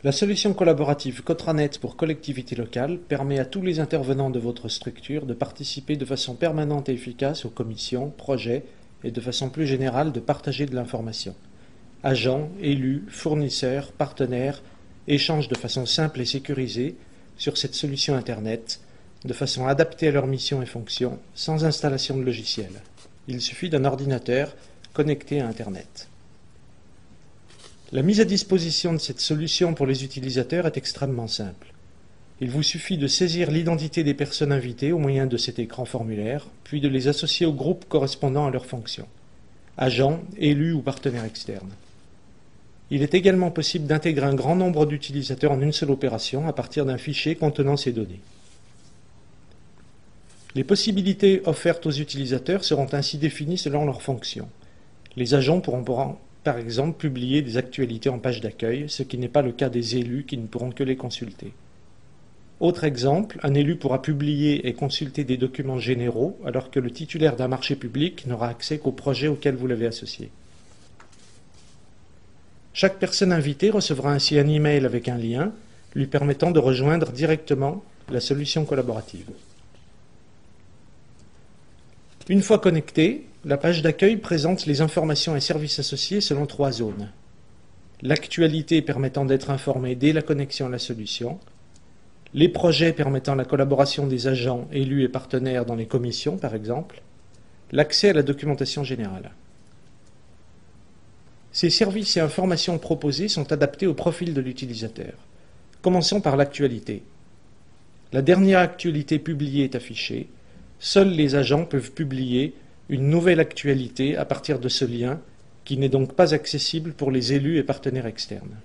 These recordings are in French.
La solution collaborative Cotranet pour collectivités locales permet à tous les intervenants de votre structure de participer de façon permanente et efficace aux commissions, projets et de façon plus générale de partager de l'information. Agents, élus, fournisseurs, partenaires échangent de façon simple et sécurisée sur cette solution Internet, de façon adaptée à leur mission et fonction, sans installation de logiciel. Il suffit d'un ordinateur connecté à Internet. La mise à disposition de cette solution pour les utilisateurs est extrêmement simple. Il vous suffit de saisir l'identité des personnes invitées au moyen de cet écran formulaire, puis de les associer au groupe correspondant à leur fonction, agents, élus ou partenaires externes. Il est également possible d'intégrer un grand nombre d'utilisateurs en une seule opération à partir d'un fichier contenant ces données. Les possibilités offertes aux utilisateurs seront ainsi définies selon leurs fonctions. Les agents pourront par exemple publier des actualités en page d'accueil, ce qui n'est pas le cas des élus qui ne pourront que les consulter. Autre exemple, un élu pourra publier et consulter des documents généraux alors que le titulaire d'un marché public n'aura accès qu'au projet auquel vous l'avez associé. Chaque personne invitée recevra ainsi un email avec un lien lui permettant de rejoindre directement la solution collaborative. Une fois connecté, la page d'accueil présente les informations et services associés selon 3 zones. L'actualité permettant d'être informé dès la connexion à la solution, les projets permettant la collaboration des agents, élus et partenaires dans les commissions par exemple, l'accès à la documentation générale. Ces services et informations proposés sont adaptés au profil de l'utilisateur. Commençons par l'actualité. La dernière actualité publiée est affichée. Seuls les agents peuvent publier une nouvelle actualité à partir de ce lien, qui n'est donc pas accessible pour les élus et partenaires externes.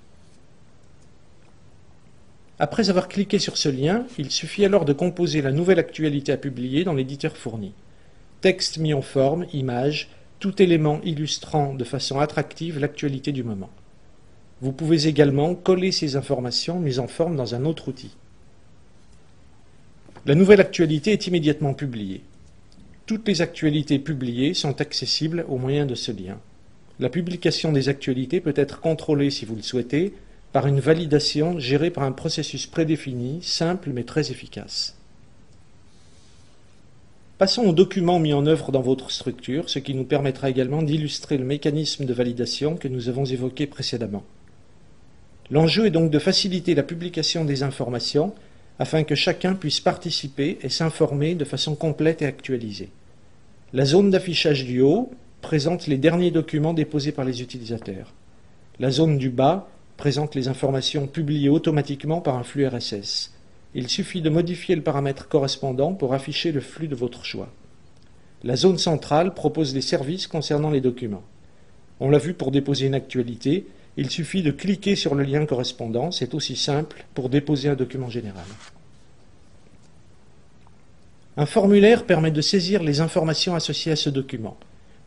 Après avoir cliqué sur ce lien, il suffit alors de composer la nouvelle actualité à publier dans l'éditeur fourni. Texte mis en forme, images, tout élément illustrant de façon attractive l'actualité du moment. Vous pouvez également coller ces informations mises en forme dans un autre outil. La nouvelle actualité est immédiatement publiée. Toutes les actualités publiées sont accessibles au moyen de ce lien. La publication des actualités peut être contrôlée, si vous le souhaitez, par une validation gérée par un processus prédéfini, simple mais très efficace. Passons aux documents mis en œuvre dans votre structure, ce qui nous permettra également d'illustrer le mécanisme de validation que nous avons évoqué précédemment. L'enjeu est donc de faciliter la publication des informations afin que chacun puisse participer et s'informer de façon complète et actualisée. La zone d'affichage du haut présente les derniers documents déposés par les utilisateurs. La zone du bas présente les informations publiées automatiquement par un flux RSS. Il suffit de modifier le paramètre correspondant pour afficher le flux de votre choix. La zone centrale propose les services concernant les documents. On l'a vu pour déposer une actualité, il suffit de cliquer sur le lien correspondant, c'est aussi simple pour déposer un document général. Un formulaire permet de saisir les informations associées à ce document.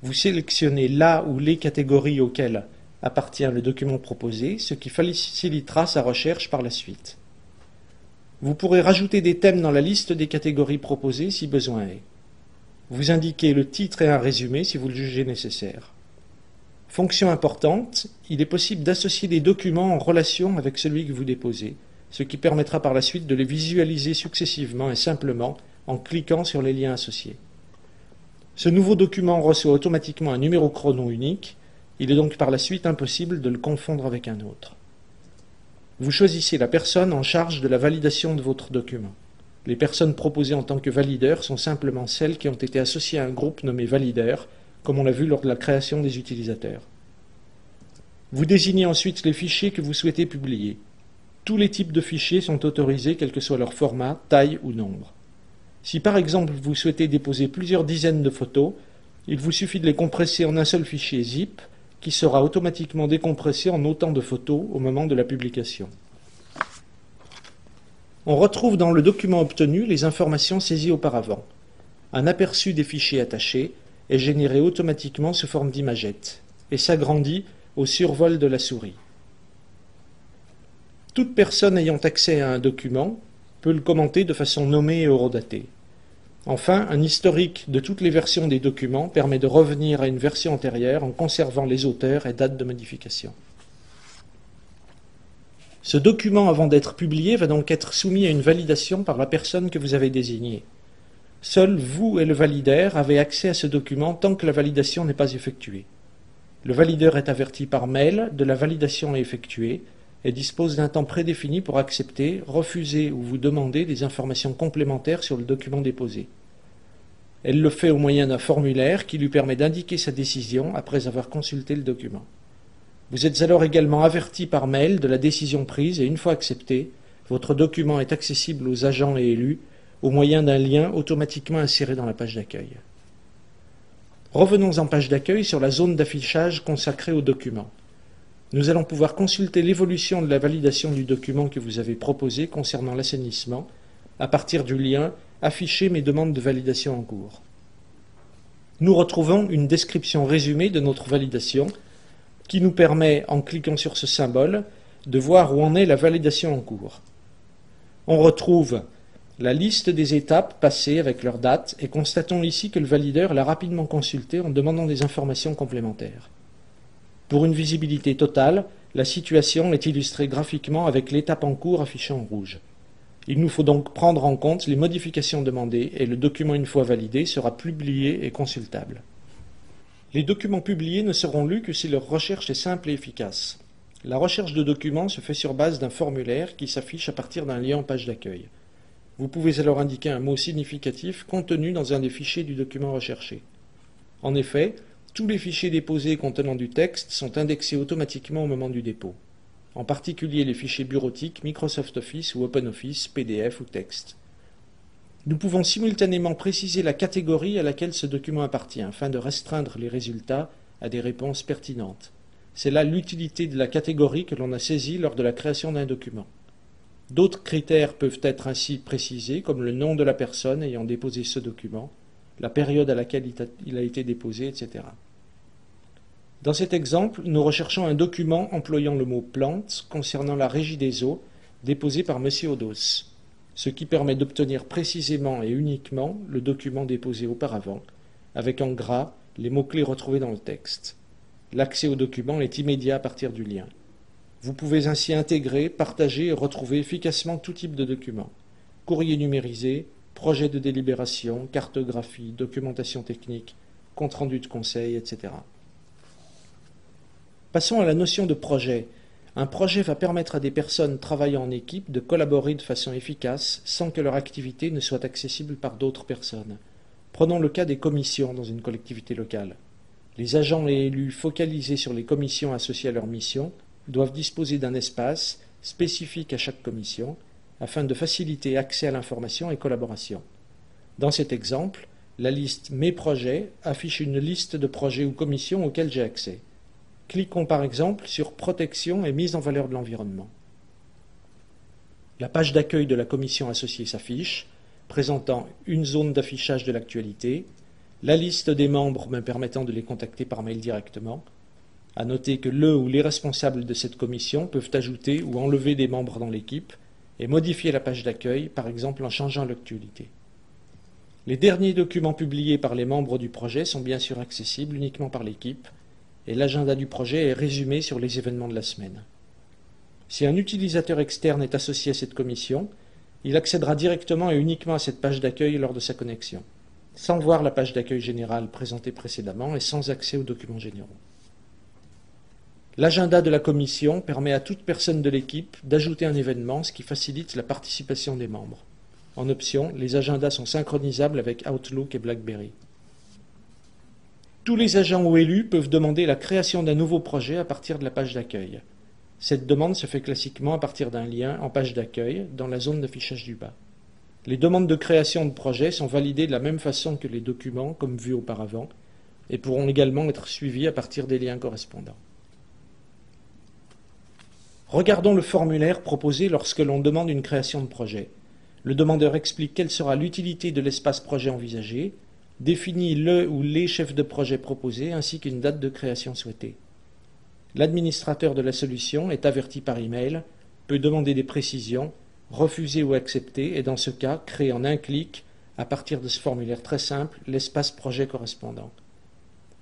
Vous sélectionnez la ou les catégories auxquelles appartient le document proposé, ce qui facilitera sa recherche par la suite. Vous pourrez rajouter des thèmes dans la liste des catégories proposées si besoin est. Vous indiquez le titre et un résumé si vous le jugez nécessaire. Fonction importante, il est possible d'associer des documents en relation avec celui que vous déposez, ce qui permettra par la suite de les visualiser successivement et simplement en cliquant sur les liens associés. Ce nouveau document reçoit automatiquement un numéro chrono unique, il est donc par la suite impossible de le confondre avec un autre. Vous choisissez la personne en charge de la validation de votre document. Les personnes proposées en tant que valideurs sont simplement celles qui ont été associées à un groupe nommé valideur, comme on l'a vu lors de la création des utilisateurs. Vous désignez ensuite les fichiers que vous souhaitez publier. Tous les types de fichiers sont autorisés, quel que soit leur format, taille ou nombre. Si par exemple vous souhaitez déposer plusieurs dizaines de photos, il vous suffit de les compresser en un seul fichier zip, qui sera automatiquement décompressé en autant de photos au moment de la publication. On retrouve dans le document obtenu les informations saisies auparavant. Un aperçu des fichiers attachés est généré automatiquement sous forme d'imagette et s'agrandit au survol de la souris. Toute personne ayant accès à un document peut le commenter de façon nommée et horodatée. Enfin, un historique de toutes les versions des documents permet de revenir à une version antérieure en conservant les auteurs et dates de modification. Ce document, avant d'être publié, va donc être soumis à une validation par la personne que vous avez désignée. Seul vous et le validaire avez accès à ce document tant que la validation n'est pas effectuée. Le valideur est averti par mail de la validation effectuée et dispose d'un temps prédéfini pour accepter, refuser ou vous demander des informations complémentaires sur le document déposé. Elle le fait au moyen d'un formulaire qui lui permet d'indiquer sa décision après avoir consulté le document. Vous êtes alors également averti par mail de la décision prise et une fois acceptée, votre document est accessible aux agents et élus au moyen d'un lien automatiquement inséré dans la page d'accueil. Revenons en page d'accueil sur la zone d'affichage consacrée au document. Nous allons pouvoir consulter l'évolution de la validation du document que vous avez proposé concernant l'assainissement à partir du lien « Afficher mes demandes de validation en cours ». Nous retrouvons une description résumée de notre validation qui nous permet, en cliquant sur ce symbole, de voir où en est la validation en cours. On retrouve la liste des étapes passées avec leur date et constatons ici que le valideur l'a rapidement consulté en demandant des informations complémentaires. Pour une visibilité totale, la situation est illustrée graphiquement avec l'étape en cours affichée en rouge. Il nous faut donc prendre en compte les modifications demandées et le document, une fois validé, sera publié et consultable. Les documents publiés ne seront lus que si leur recherche est simple et efficace. La recherche de documents se fait sur base d'un formulaire qui s'affiche à partir d'un lien en page d'accueil. Vous pouvez alors indiquer un mot significatif contenu dans un des fichiers du document recherché. En effet, tous les fichiers déposés contenant du texte sont indexés automatiquement au moment du dépôt, en particulier les fichiers bureautiques, Microsoft Office ou OpenOffice, PDF ou texte. Nous pouvons simultanément préciser la catégorie à laquelle ce document appartient, afin de restreindre les résultats à des réponses pertinentes. C'est là l'utilité de la catégorie que l'on a saisie lors de la création d'un document. D'autres critères peuvent être ainsi précisés, comme le nom de la personne ayant déposé ce document, la période à laquelle il a été déposé, etc. Dans cet exemple, nous recherchons un document employant le mot « plante » concernant la régie des eaux, déposé par M. Odos, ce qui permet d'obtenir précisément et uniquement le document déposé auparavant, avec en gras les mots-clés retrouvés dans le texte. L'accès au document est immédiat à partir du lien. Vous pouvez ainsi intégrer, partager et retrouver efficacement tout type de documents. Courrier numérisé, projet de délibération, cartographie, documentation technique, compte-rendu de conseil, etc. Passons à la notion de projet. Un projet va permettre à des personnes travaillant en équipe de collaborer de façon efficace sans que leur activité ne soit accessible par d'autres personnes. Prenons le cas des commissions dans une collectivité locale. Les agents et élus focalisés sur les commissions associées à leur mission doivent disposer d'un espace spécifique à chaque commission afin de faciliter accès à l'information et collaboration. Dans cet exemple, la liste « Mes projets » affiche une liste de projets ou commissions auxquels j'ai accès. Cliquons par exemple sur « Protection et mise en valeur de l'environnement ». La page d'accueil de la commission associée s'affiche, présentant une zone d'affichage de l'actualité, la liste des membres me permettant de les contacter par mail directement. À noter que le ou les responsables de cette commission peuvent ajouter ou enlever des membres dans l'équipe et modifier la page d'accueil, par exemple en changeant l'actualité. Les derniers documents publiés par les membres du projet sont bien sûr accessibles uniquement par l'équipe et l'agenda du projet est résumé sur les événements de la semaine. Si un utilisateur externe est associé à cette commission, il accédera directement et uniquement à cette page d'accueil lors de sa connexion, sans voir la page d'accueil générale présentée précédemment et sans accès aux documents généraux. L'agenda de la commission permet à toute personne de l'équipe d'ajouter un événement, ce qui facilite la participation des membres. En option, les agendas sont synchronisables avec Outlook et BlackBerry. Tous les agents ou élus peuvent demander la création d'un nouveau projet à partir de la page d'accueil. Cette demande se fait classiquement à partir d'un lien en page d'accueil dans la zone d'affichage du bas. Les demandes de création de projet sont validées de la même façon que les documents, comme vu auparavant, et pourront également être suivies à partir des liens correspondants. Regardons le formulaire proposé lorsque l'on demande une création de projet. Le demandeur explique quelle sera l'utilité de l'espace projet envisagé, définit le ou les chefs de projet proposés ainsi qu'une date de création souhaitée. L'administrateur de la solution est averti par email, peut demander des précisions, refuser ou accepter et dans ce cas créer en un clic, à partir de ce formulaire très simple, l'espace projet correspondant.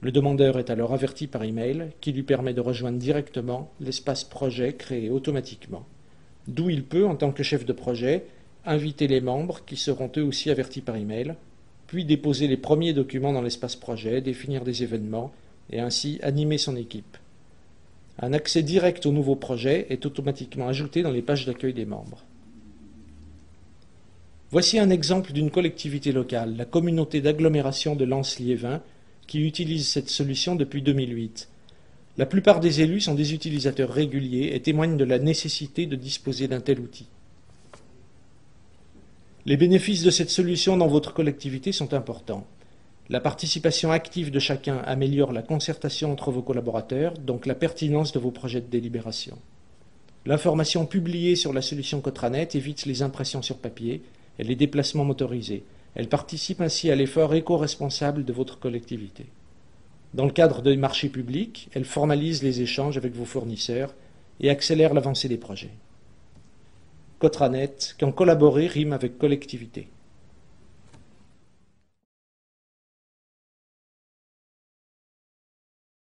Le demandeur est alors averti par email qui lui permet de rejoindre directement l'espace projet créé automatiquement d'où il peut, en tant que chef de projet, inviter les membres, qui seront eux aussi avertis par email, puis déposer les premiers documents dans l'espace projet, définir des événements et ainsi animer son équipe. Un accès direct au nouveau projet est automatiquement ajouté dans les pages d'accueil des membres. Voici un exemple d'une collectivité locale, la communauté d'agglomération de Lens-Liévin, qui utilise cette solution depuis 2008. La plupart des élus sont des utilisateurs réguliers et témoignent de la nécessité de disposer d'un tel outil. Les bénéfices de cette solution dans votre collectivité sont importants. La participation active de chacun améliore la concertation entre vos collaborateurs, donc la pertinence de vos projets de délibération. L'information publiée sur la solution Cotranet évite les impressions sur papier et les déplacements motorisés. Elle participe ainsi à l'effort éco-responsable de votre collectivité. Dans le cadre des marchés publics, elle formalise les échanges avec vos fournisseurs et accélère l'avancée des projets. Cotranet, quand collaborer rime avec collectivité.